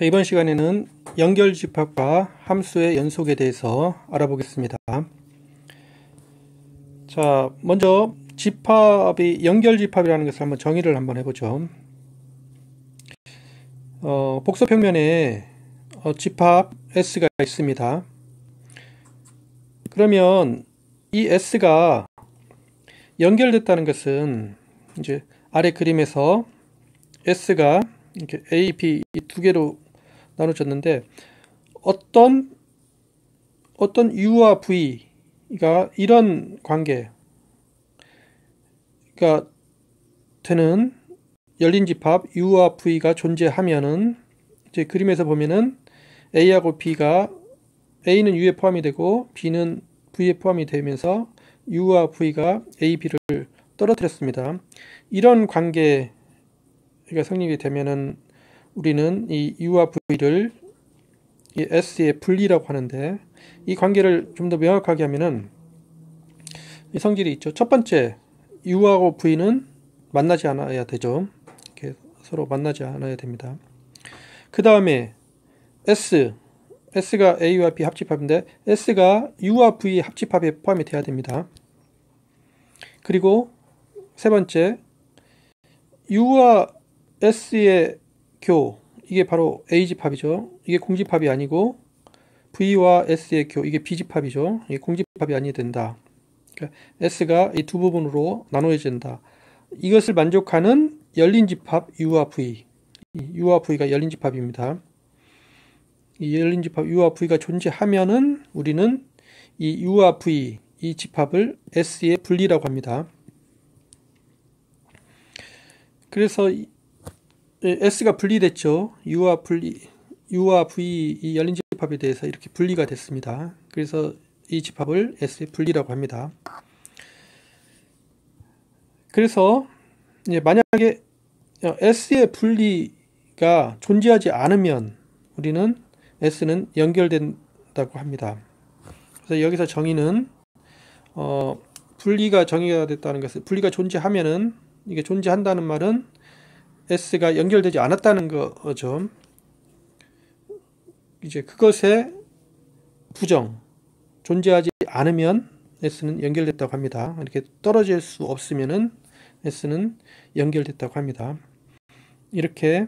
이번 시간에는 연결집합과 함수의 연속에 대해서 알아보겠습니다. 자, 먼저 집합이 연결집합이라는 것을 한번 정의를 한번 해보죠. 복소평면에 집합 S가 있습니다. 그러면 이 S가 연결됐다는 것은 이제 아래 그림에서 S가 이렇게 A, B 이 두 개로 나눠졌는데 어떤 U와 V가 이런 관계가 되는 열린 집합 U와 V가 존재하면은 이제 그림에서 보면은 A하고 B가 A는 U에 포함이 되고 B는 V에 포함이 되면서 U와 V가 A, B를 떨어뜨렸습니다. 이런 관계가 성립이 되면은 우리는 이 U와 V를 이 S의 분리라고 하는데, 이 관계를 좀 더 명확하게 하면은 이 성질이 있죠. 첫 번째, U하고 V는 만나지 않아야 되죠. 이렇게 서로 만나지 않아야 됩니다. 그 다음에 S가 A와 B 합집합인데 S가 U와 V 합집합에 포함이 돼야 됩니다. 그리고 세 번째, U와 S의 교, 이게 바로 A집합이죠. 이게 공집합이 아니고 V와 S의 교, 이게 B집합이죠. 이게 공집합이 아니 된다. 그러니까 S가 이 두 부분으로 나눠진다. 이것을 만족하는 열린 집합 U와 V. U와 V가 열린 집합입니다. 이 열린 집합 U와 V가 존재하면은 우리는 이 U와 V, 이 집합을 S의 분리라고 합니다. 그래서 S가 분리됐죠. U와 V 이 열린 집합에 대해서 이렇게 분리가 됐습니다. 그래서 이 집합을 S의 분리라고 합니다. 그래서 이제 만약에 S의 분리가 존재하지 않으면 우리는 S는 연결된다고 합니다. 그래서 여기서 정의는 분리가 정의가 됐다는 것은, 분리가 존재하면은, 이게 존재한다는 말은 S가 연결되지 않았다는 거죠. 이제 그것의 부정, 존재하지 않으면 S는 연결됐다고 합니다. 이렇게 떨어질 수 없으면은 S는 연결됐다고 합니다. 이렇게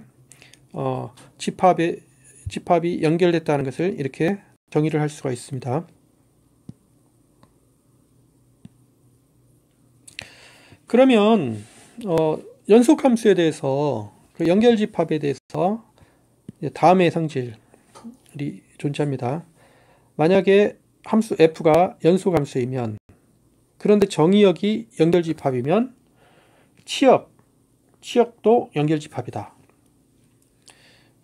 집합이 연결됐다는 것을 이렇게 정의를 할 수가 있습니다. 그러면 연속함수에 대해서, 그 연결집합에 대해서 다음의 성질이 존재합니다. 만약에 함수 f가 연속함수이면, 그런데 정의역이 연결집합이면 치역도 연결집합이다.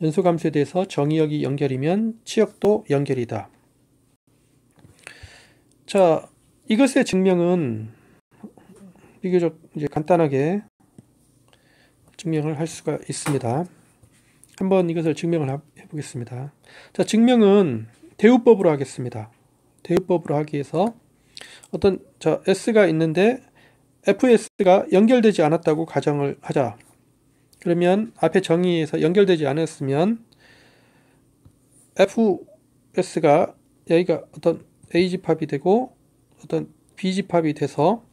연속함수에 대해서 정의역이 연결이면 치역도 연결이다. 자, 이것의 증명은 비교적 이제 간단하게 증명을 할 수가 있습니다. 한번 이것을 증명을 해보겠습니다. 자, 증명은 대우법으로 하겠습니다. 대우법으로 하기 위해서 S가 있는데 FS가 연결되지 않았다고 가정을 하자. 그러면 앞에 정의에서 연결되지 않았으면 FS가 여기가 어떤 A집합이 되고 어떤 B집합이 돼서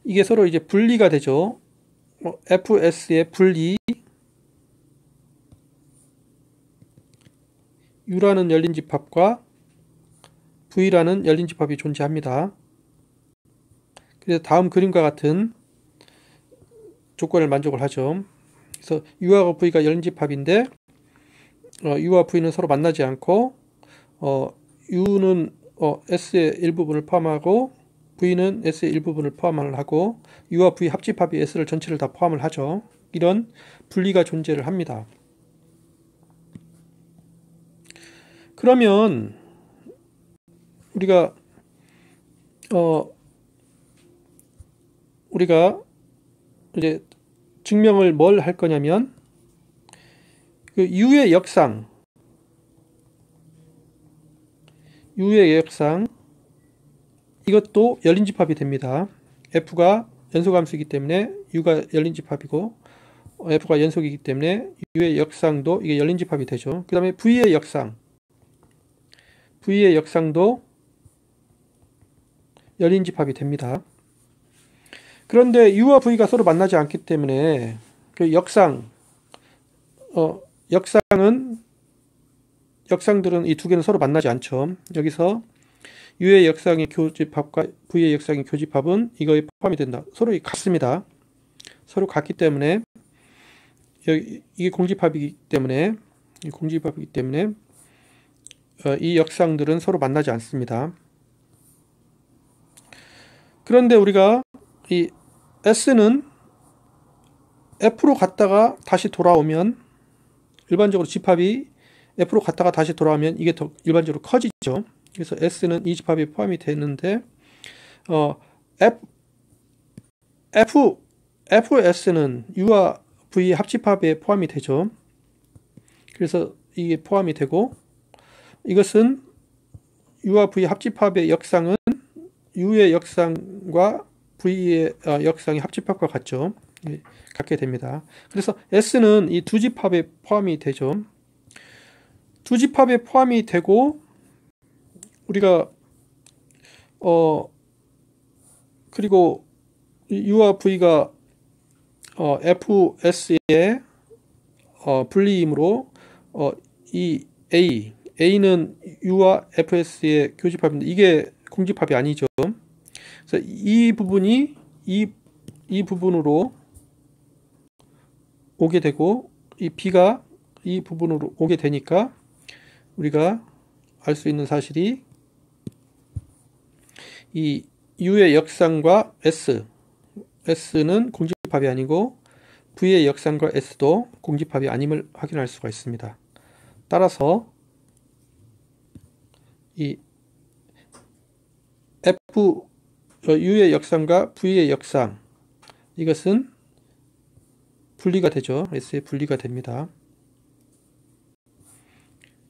이게 서로 이제 분리가 되죠. FS의 분리, U라는 열린 집합과 V라는 열린 집합이 존재합니다. 그래서 다음 그림과 같은 조건을 만족을 하죠. 그래서 U하고 V가 열린 집합인데 U와 V는 서로 만나지 않고 U는 S의 일부분을 포함하고 V는 S의 일부분을 포함을 하고 U와 V 합집합이 S를 전체를 다 포함을 하죠. 이런 분리가 존재를 합니다. 그러면 우리가 이제 증명을 뭘 할 거냐면, 그 U의 역상 이것도 열린 집합이 됩니다. F가 연속함수이기 때문에 U가 열린 집합이고 F가 연속이기 때문에 U의 역상도 이게 열린 집합이 되죠. 그 다음에 V의 역상도 열린 집합이 됩니다. 그런데 U와 V가 서로 만나지 않기 때문에 그 역상들은 이 두 개는 서로 만나지 않죠. 여기서 U의 역상의 교집합과 V의 역상의 교집합은 이거에 포함이 된다. 서로 같습니다. 서로 같기 때문에 이게 공집합이기 때문에 이 역상들은 서로 만나지 않습니다. 그런데 우리가 이 S는 F로 갔다가 다시 돌아오면 일반적으로 집합이 F로 갔다가 다시 돌아오면 이게 더 일반적으로 커지죠. 그래서 S는 이 집합에 포함이 되는데 FS는 U와 V 합집합에 포함이 되죠. 그래서 이게 포함이 되고 이것은 U와 V 합집합의 역상은 U의 역상과 V의 역상의 합집합과 같죠. 같게 됩니다. 그래서 S는 이 두 집합에 포함이 되죠. 두 집합에 포함이 되고 우리가 그리고 U와 V가 FS의 분리이므로 이 A는 U와 FS의 교집합인데 이게 공집합이 아니죠. 그래서 이 부분이 이 부분으로 오게 되고 이 B가 이 부분으로 오게 되니까 우리가 알 수 있는 사실이 이 U의 역상과 S는 공집합이 아니고 V의 역상과 S도 공집합이 아님을 확인할 수가 있습니다. 따라서 이 U의 역상과 V의 역상 이것은 분리가 되죠. S의 분리가 됩니다.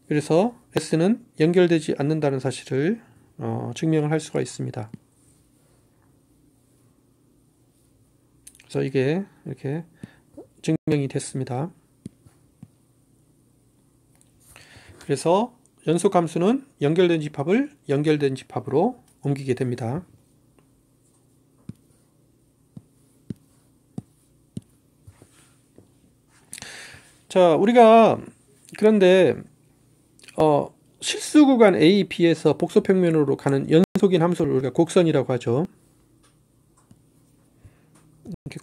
그래서 S는 연결되지 않는다는 사실을 증명을 할 수가 있습니다. 그래서 이게 이렇게 증명이 됐습니다. 그래서 연속함수는 연결된 집합을 연결된 집합으로 옮기게 됩니다. 자, 우리가 그런데 실수 구간 A, B에서 복소평면으로 가는 연속인 함수를 우리가 곡선이라고 하죠. 이렇게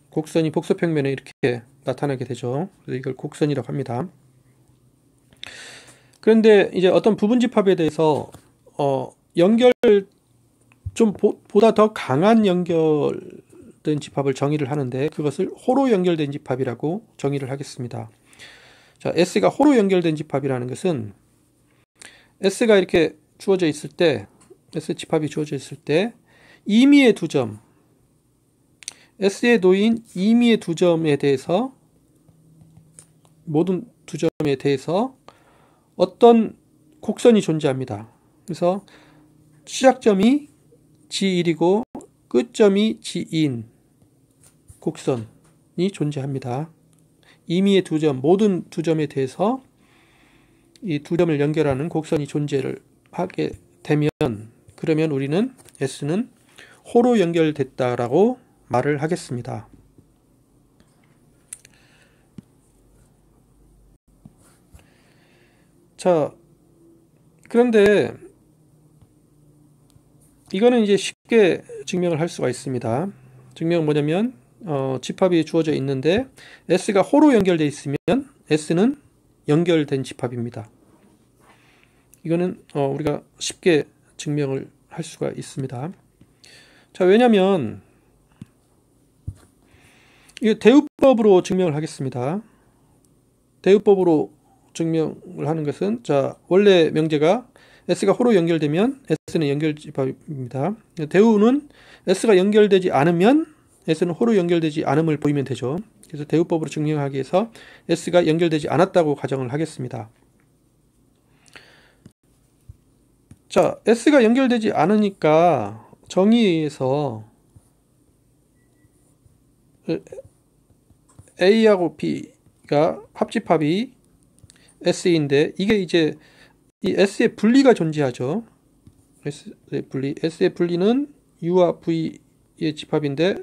곡선이 복소평면에 이렇게 나타나게 되죠. 그래서 이걸 곡선이라고 합니다. 그런데 이제 어떤 부분집합에 대해서 보다 더 강한 연결된 집합을 정의를 하는데 그것을 호로 연결된 집합이라고 정의를 하겠습니다. 자, S가 호로 연결된 집합이라는 것은 S가 이렇게 주어져 있을 때 S 집합이 주어져 있을 때 임의의 두 점 S에 놓인 임의의 두 점에 대해서 모든 두 점에 대해서 어떤 곡선이 존재합니다. 그래서 시작점이 G1이고 끝점이 G인 곡선이 존재합니다. 임의의 두 점, 모든 두 점에 대해서 이 두 점을 연결하는 곡선이 존재를 하게 되면 그러면 우리는 S는 호로 연결됐다라고 말을 하겠습니다. 자, 그런데 이거는 이제 쉽게 증명을 할 수가 있습니다. 증명은 뭐냐면 집합이 주어져 있는데 S가 호로 연결되어 있으면 S는 연결된 집합입니다. 이거는 우리가 쉽게 증명을 할 수가 있습니다. 자, 왜냐면 이거 대우법으로 증명을 하겠습니다. 대우법으로 증명을 하는 것은 자, 원래 명제가 S가 호로 연결되면 S는 연결집합입니다. 대우는 S가 연결되지 않으면 S는 호로 연결되지 않음을 보이면 되죠. 그래서 대우법으로 증명하기 위해서 S가 연결되지 않았다고 가정을 하겠습니다. 자, S가 연결되지 않으니까 정의에 의해서 A하고 B가 합집합이 S인데 이게 이제 이 S의 분리가 존재하죠. S의 분리는 U와 V의 집합인데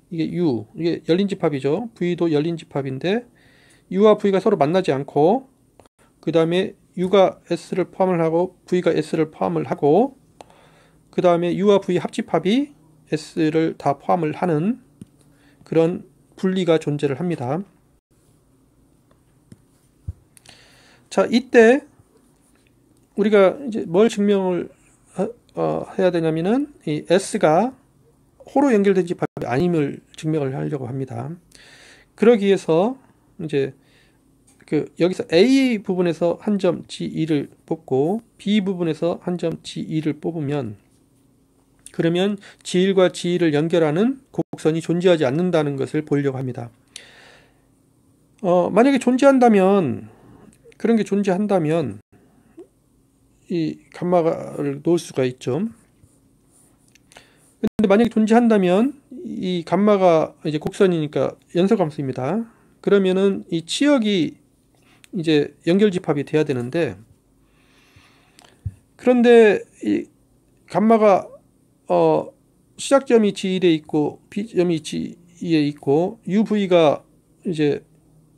이게 U, 이게 열린 집합이죠. V도 열린 집합인데 U와 V가 서로 만나지 않고 그 다음에 U가 S를 포함을 하고 V가 S를 포함을 하고 그 다음에 U와 V 합집합이 S를 다 포함을 하는 그런 분리가 존재를 합니다. 자, 이때 우리가 이제 뭘 증명을 해야 되냐면은 이 S가 호로 연결된 집합이 아님을 증명을 하려고 합니다. 그러기 위해서 이제 여기서 A 부분에서 한 점 G2를 뽑고 B 부분에서 한 점 G2를 뽑으면 그러면 G1과 G2를 연결하는 곡선이 존재하지 않는다는 것을 보려고 합니다. 만약에 존재한다면 그런 게 존재한다면 이 감마를 놓을 수가 있죠. 근데 만약에 존재한다면 이 감마가 이제 곡선이니까 연소함수입니다. 그러면은 이 치역이 이제 연결집합이 돼야 되는데 그런데 이 감마가 시작점이 G1에 있고 B점이 G2에 있고 UV가 이제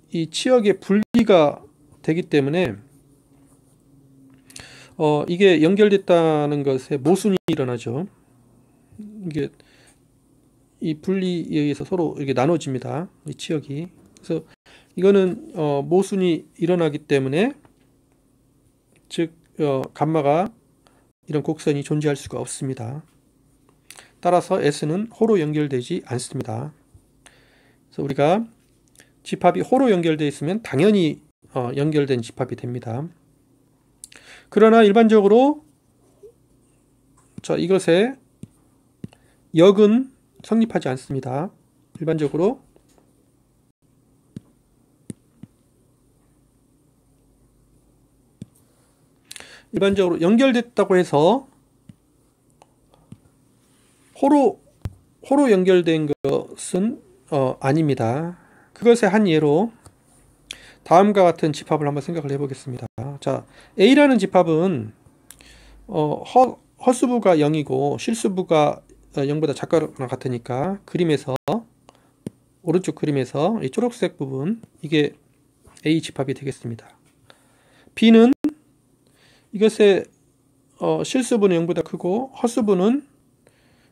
이 치역의 분리가 되기 때문에 이게 연결됐다는 것에 모순이 일어나죠. 이게 이 분리에 의해서 서로 이렇게 나눠집니다. 이 치역이. 그래서 이거는 모순이 일어나기 때문에 즉 감마가 이런 곡선이 존재할 수가 없습니다. 따라서 S는 호로 연결되지 않습니다. 그래서 우리가 집합이 호로 연결되어 있으면 당연히 연결된 집합이 됩니다. 그러나 일반적으로 자, 이것의 역은 성립하지 않습니다. 일반적으로 연결됐다고 해서 호로 연결된 것은 아닙니다. 그것의 한 예로 다음과 같은 집합을 한번 생각을 해보겠습니다. 자, A라는 집합은 허수부가 0이고 실수부가 0보다 작거나 같으니까 그림에서 오른쪽 그림에서 이 초록색 부분 이게 A 집합이 되겠습니다. B는 이것의 실수부는 0보다 크고 허수부는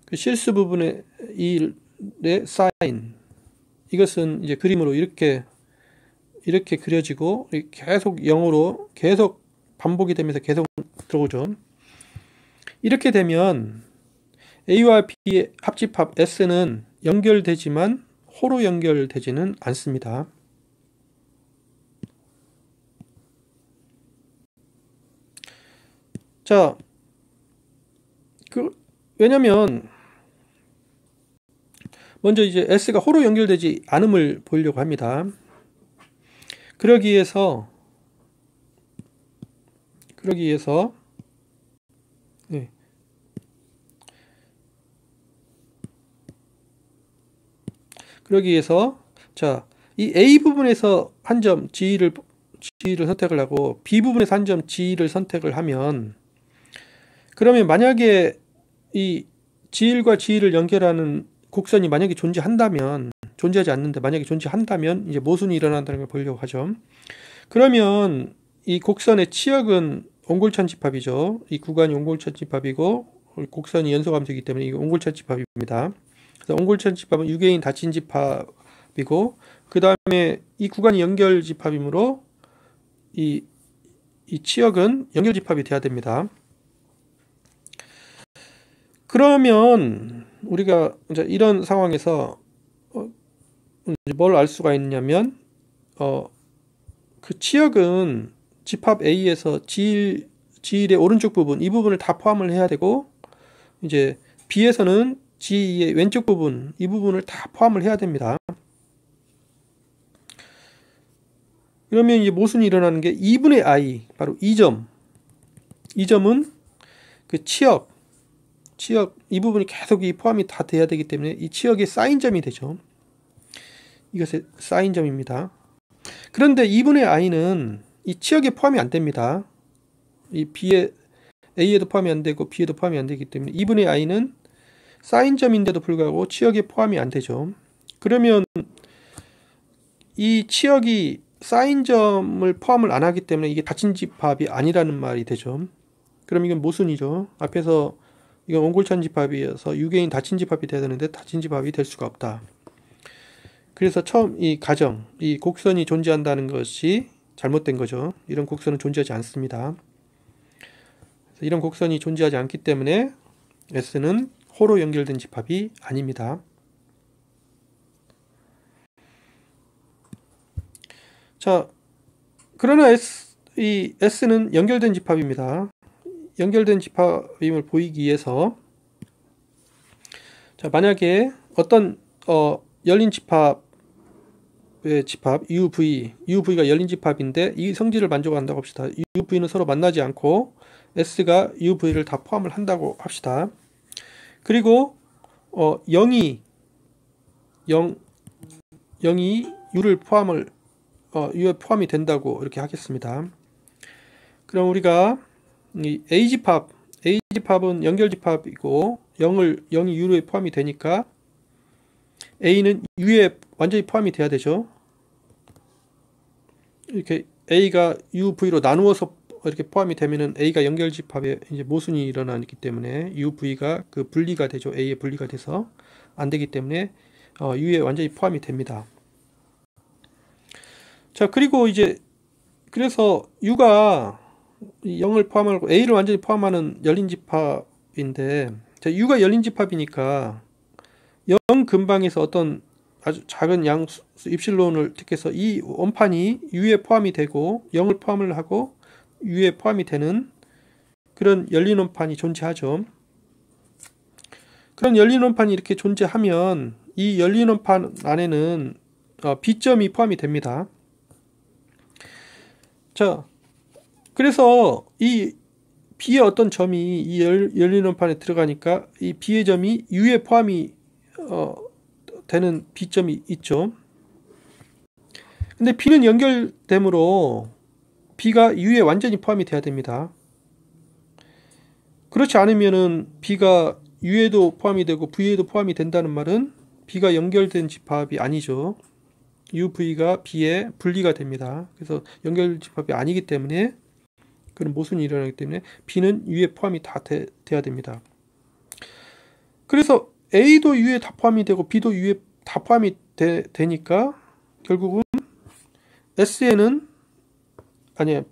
그 실수 부분의 1의 사인 이것은 이제 그림으로 이렇게 그려지고 계속 0으로 계속 반복이 되면서 계속 들어오죠. 이렇게 되면 A와 B의 합집합 S는 연결되지만 호로 연결되지는 않습니다. 자, 왜냐면 먼저 이제 S가 호로 연결되지 않음을 보이려고 합니다. 그러기 위해서 자, 이 A 부분에서 한 점 G를 선택을 하고 B 부분에서 한 점 G를 선택을 하면 그러면 만약에 이 G1과 G2를 연결하는 곡선이 만약에 존재하지 않는데 만약에 존재한다면 이제 모순이 일어난다는 걸 보려고 하죠. 그러면 이 곡선의 치역은 옹골천 집합이죠. 이 구간이 옹골천 집합이고 곡선이 연소함수이기 때문에 이게 옹골천 집합입니다. 그래서 옹골천 집합은 유개인 닫힌 집합이고 그 다음에 이 구간이 연결 집합이므로 이 치역은 연결 집합이 돼야 됩니다. 그러면 우리가 이제 이런 상황에서 뭘 알 수가 있냐면 그 치역은 집합 A에서 G1의 오른쪽 부분 이 부분을 다 포함을 해야 되고 이제 B에서는 G2의 왼쪽 부분 이 부분을 다 포함을 해야 됩니다. 그러면 이제 모순이 일어나는 게 2분의 I 바로 이 점은 그 치역 이 부분이 계속 이 포함이 다 돼야 되기 때문에 이 치역의 사인점이 되죠. 이것의 사인점입니다. 그런데 2분의 i는 이 치역에 포함이 안 됩니다. 이 b에 a에도 포함이 안 되고 b에도 포함이 안 되기 때문에 2분의 i는 사인점인데도 불구하고 치역에 포함이 안 되죠. 그러면 이 치역이 사인점을 포함을 안 하기 때문에 이게 닫힌 집합이 아니라는 말이 되죠. 그럼 이건 모순이죠. 앞에서 이건 옹골찬 집합이어서 유개인 닫힌 집합이 돼야 되는데 닫힌 집합이 될 수가 없다. 그래서 처음 이 가정, 이 곡선이 존재한다는 것이 잘못된 거죠. 이런 곡선은 존재하지 않습니다. 이런 곡선이 존재하지 않기 때문에 S는 호로 연결된 집합이 아닙니다. 자, 그러나 이 S는 연결된 집합입니다. 연결된 집합임을 보이기 위해서 자, 만약에 어떤 열린 집합의 집합 UV가 열린 집합인데 이 성질을 만족한다고 합시다. UV는 서로 만나지 않고 S가 UV를 다 포함을 한다고 합시다. 그리고 0이 U를 U에 포함이 된다고 이렇게 하겠습니다. 그럼 우리가 이 A집합은 연결집합이고 0이 U에 포함이 되니까 A는 U에 완전히 포함이 돼야 되죠. 이렇게 A가 UV로 나누어서 이렇게 포함이 되면은 A가 연결집합에 이제 모순이 일어나기 때문에 UV가 그 분리가 되죠. A에 분리가 돼서 안 되기 때문에 U에 완전히 포함이 됩니다. 자, 그리고 이제 그래서 U가 0을 포함하고 A를 완전히 포함하는 열린 집합인데 자, U가 열린 집합이니까 0 근방에서 어떤 아주 작은 양수 입실론을 택해서 이 원판이 U에 포함이 되고 0을 포함을 하고 U에 포함이 되는 그런 열린 원판이 존재하죠. 그런 열린 원판이 이렇게 존재하면 이 열린 원판 안에는 B점이 포함이 됩니다. 자, 그래서 이 B의 어떤 점이 이 열린 원판에 들어가니까 이 B의 점이 U에 포함이 되는 B점이 있죠. 근데 B는 연결되므로 B가 U에 완전히 포함이 돼야 됩니다. 그렇지 않으면은 B가 U에도 포함이 되고 V에도 포함이 된다는 말은 B가 연결된 집합이 아니죠. UV가 B에 분리가 됩니다. 그래서 연결 집합이 아니기 때문에 그런 모순이 일어나기 때문에 B는 U에 포함이 다 돼야 됩니다. 그래서 A도 U에 다 포함이 되고 B도 U에 다 포함이 되니까 결국은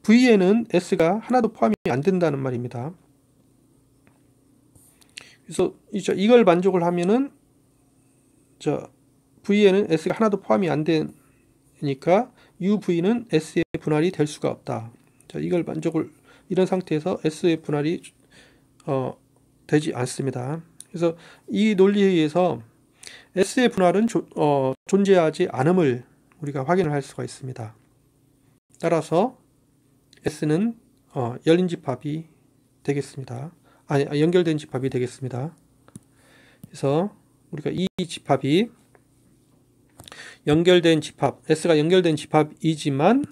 V에는 S가 하나도 포함이 안 된다는 말입니다. 그래서 이걸 만족을 하면은 V에는 S가 하나도 포함이 안 되니까 UV는 S의 분할이 될 수가 없다. 자, 이런 상태에서 S의 분할이 되지 않습니다. 그래서 이 논리에 의해서 S의 분할은 존재하지 않음을 우리가 확인을 할 수가 있습니다. 따라서 S는 열린 집합이 되겠습니다. 연결된 집합이 되겠습니다. 그래서 우리가 이 집합이 연결된 집합, S가 연결된 집합이지만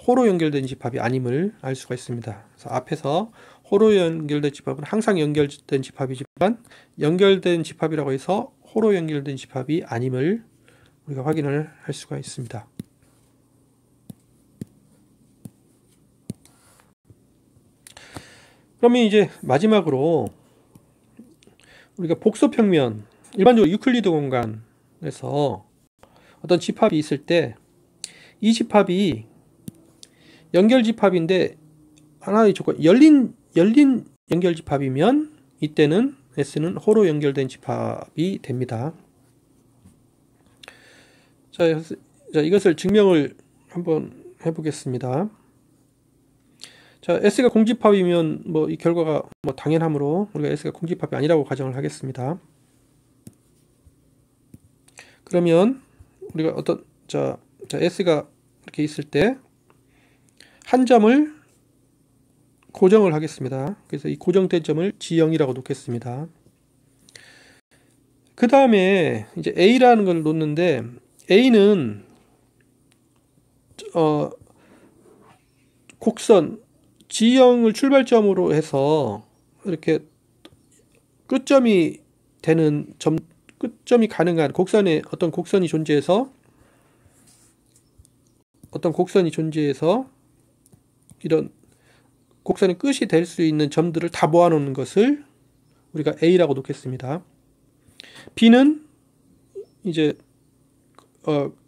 호로 연결된 집합이 아님을 알 수가 있습니다. 그래서 앞에서 호로 연결된 집합은 항상 연결된 집합이지만 연결된 집합이라고 해서 호로 연결된 집합이 아님을 우리가 확인을 할 수가 있습니다. 그러면 이제 마지막으로 우리가 복소평면, 일반적으로 유클리드 공간에서 어떤 집합이 있을 때 이 집합이 연결 집합인데 하나의 조건, 열린 연결 집합이면 이때는 S는 호로 연결된 집합이 됩니다. 자, 이것을 증명을 한번 해보겠습니다. 자, S가 공집합이면 이 결과가 당연하므로 우리가 S가 공집합이 아니라고 가정을 하겠습니다. 그러면 우리가 S가 이렇게 있을 때 한 점을 고정을 하겠습니다. 그래서 이 고정된 점을 G0이라고 놓겠습니다. 그 다음에 이제 A라는 걸 놓는데 A는 곡선 G형을 출발점으로 해서 이렇게 끝점이 되는 끝점이 가능한 곡선에 어떤 곡선이 존재해서 이런 곡선의 끝이 될 수 있는 점들을 다 모아놓는 것을 우리가 A라고 놓겠습니다. B는 이제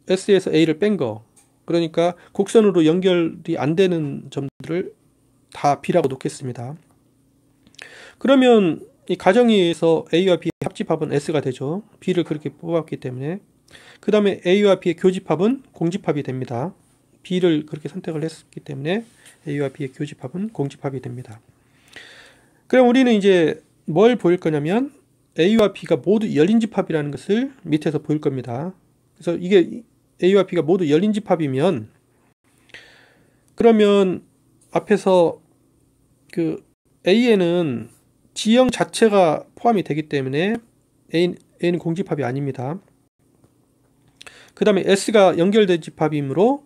S에서 A를 뺀 거, 그러니까 곡선으로 연결이 안 되는 점들을 다 B라고 놓겠습니다. 그러면 이 가정에 의해서 A와 B의 합집합은 S가 되죠. B를 그렇게 뽑았기 때문에. 그 다음에 A와 B의 교집합은 공집합이 됩니다. B를 그렇게 선택을 했기 때문에 A와 B의 교집합은 공집합이 됩니다. 그럼 우리는 이제 뭘 보일 거냐면 A와 B가 모두 열린 집합이라는 것을 밑에서 보일 겁니다. 그래서 이게 A와 B가 모두 열린 집합이면, 그러면 앞에서 그 A에는 G형 자체가 포함이 되기 때문에 A는 공집합이 아닙니다. 그 다음에 S가 연결된 집합이므로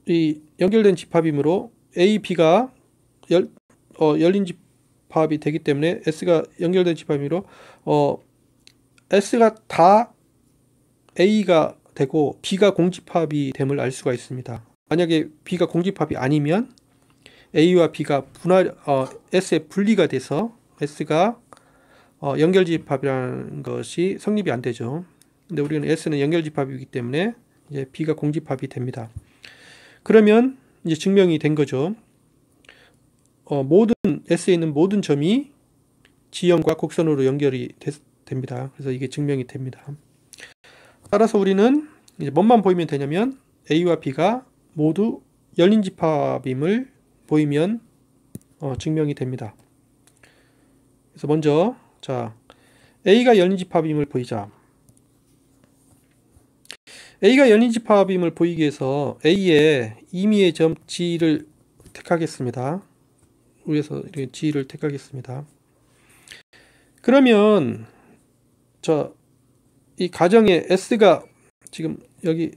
이 연결된 집합이므로 A, B가 열린 집합이 되기 때문에 S가 연결된 집합이므로 S가 다 A가 되고 B가 공집합이 됨을 알 수가 있습니다. 만약에 B가 공집합이 아니면 A와 B가 S에 분리가 돼서 S가 연결집합이라는 것이 성립이 안 되죠. 근데 우리는 S는 연결집합이기 때문에 이제 B가 공집합이 됩니다. 그러면 이제 증명이 된 거죠. 모든 S에 있는 모든 점이 G형과 곡선으로 연결이 됩니다. 그래서 이게 증명이 됩니다. 따라서 우리는 이제 뭐만 보이면 되냐면 A와 B가 모두 열린 집합임을 보이면 증명이 됩니다. 그래서 먼저 자, A가 열린 집합임을 보이자. A가 열린 집합임을 보이기 위해서 A의 임의의 점 G를 택하겠습니다. 위에서 이렇게 G를 택하겠습니다. 그러면 이 가정에 S가 지금 여기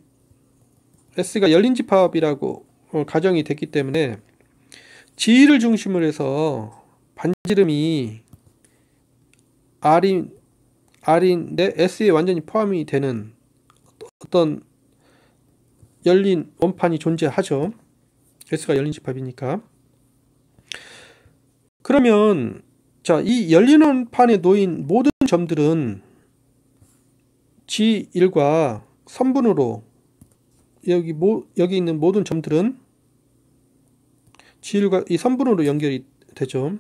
S가 열린 집합이라고 가정이 됐기 때문에 G를 중심으로 해서 반지름이 R인데 S에 완전히 포함이 되는 어떤 열린 원판이 존재하죠. S가 열린 집합이니까. 그러면 이 열린 원판에 놓인 모든 점들은 G1과 선분으로 여기 있는 모든 점들은 G1과 이 선분으로 연결이 되죠.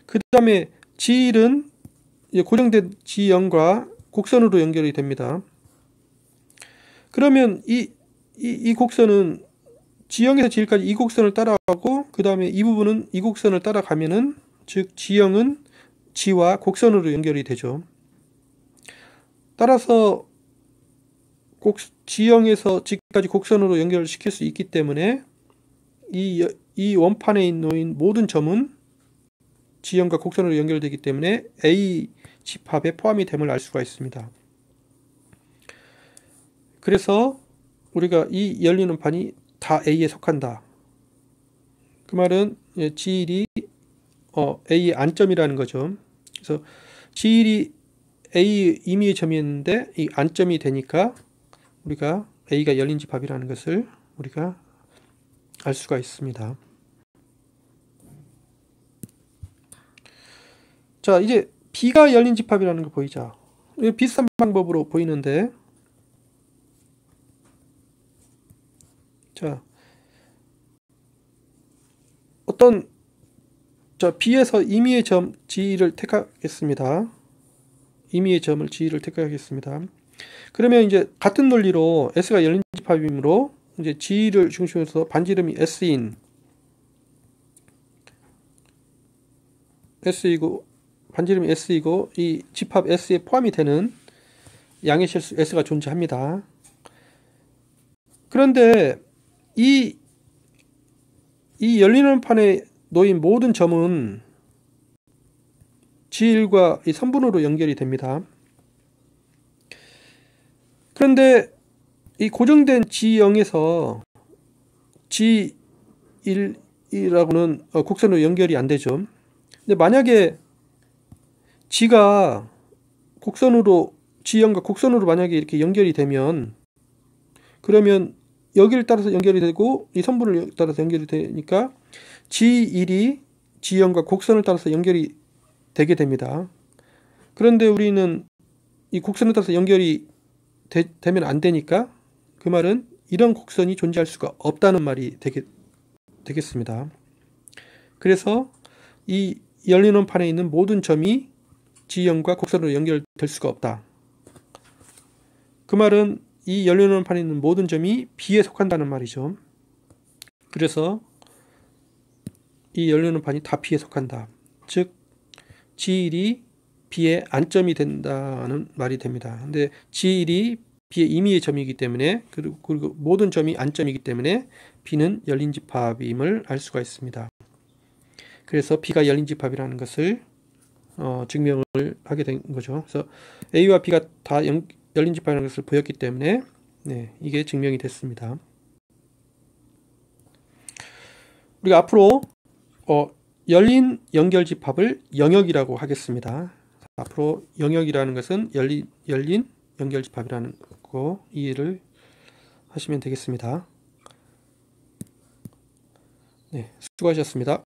그 다음에 G1은 고정된 G형과 곡선으로 연결이 됩니다. 그러면 이 곡선은 G형에서 G1까지 이 곡선을 따라가고, 그 다음에 이 부분은 이 곡선을 따라가면은, 즉 G형은 G와 곡선으로 연결이 되죠. 따라서 G형에서 G까지 곡선으로 연결시킬 수 있기 때문에 이 원판에 놓인 모든 점은 G형과 곡선으로 연결되기 때문에 A 집합에 포함이 됨을 알 수가 있습니다. 그래서 우리가 이 열린 원판이 다 A에 속한다. 그 말은 G1이 A의 안점이라는 거죠. 그래서 G1이 A 임의의 점이었는데 이 안점이 되니까 우리가 A가 열린 집합이라는 것을 우리가 알 수가 있습니다. 자, 이제 B가 열린 집합이라는 거 보이죠? 비슷한 방법으로 보이는데, 자, B에서 임의의 점 G를 택하겠습니다. 임의의 점을 G를 택하겠습니다. 그러면 이제 같은 논리로 S가 열린 집합이므로 이제 G를 중심으로 해서 반지름이 S이고 반지름이 S이고 이 집합 S에 포함이 되는 양의 실수 S가 존재합니다. 그런데 이 열린 원판에 놓인 모든 점은 G1과 이 선분으로 연결이 됩니다. 그런데 이 고정된 G0에서 G1이라고는 곡선으로 연결이 안 되죠. 근데 만약에 G가 곡선으로 G0과 곡선으로 만약에 이렇게 연결이 되면, 그러면 여기를 따라서 연결이 되고 이 선분을 따라서 연결이 되니까 G1이 G0과 곡선을 따라서 연결이 되게 됩니다. 그런데 우리는 이 곡선을 따라서 연결이 되면 안 되니까, 그 말은 이런 곡선이 존재할 수가 없다는 말이 되겠습니다. 그래서 이 열린 원판에 있는 모든 점이 G0과 곡선으로 연결될 수가 없다. 그 말은 이 열린 원판에 있는 모든 점이 B에 속한다는 말이죠. 그래서 이 열린 원판이 다 B에 속한다. 즉 G1이 B의 안점이 된다는 말이 됩니다. 근데 G1이 B의 임의의 점이기 때문에, 그리고 모든 점이 안점이기 때문에 B는 열린 집합임을 알 수가 있습니다. 그래서 B가 열린 집합이라는 것을 증명을 하게 된 거죠. 그래서 A와 B가 다 열린 집합이라는 것을 보였기 때문에 이게 증명이 됐습니다. 우리가 앞으로 열린 연결집합을 영역이라고 하겠습니다. 앞으로 영역이라는 것은 열린 연결집합이라는 거 이해를 하시면 되겠습니다. 네, 수고하셨습니다.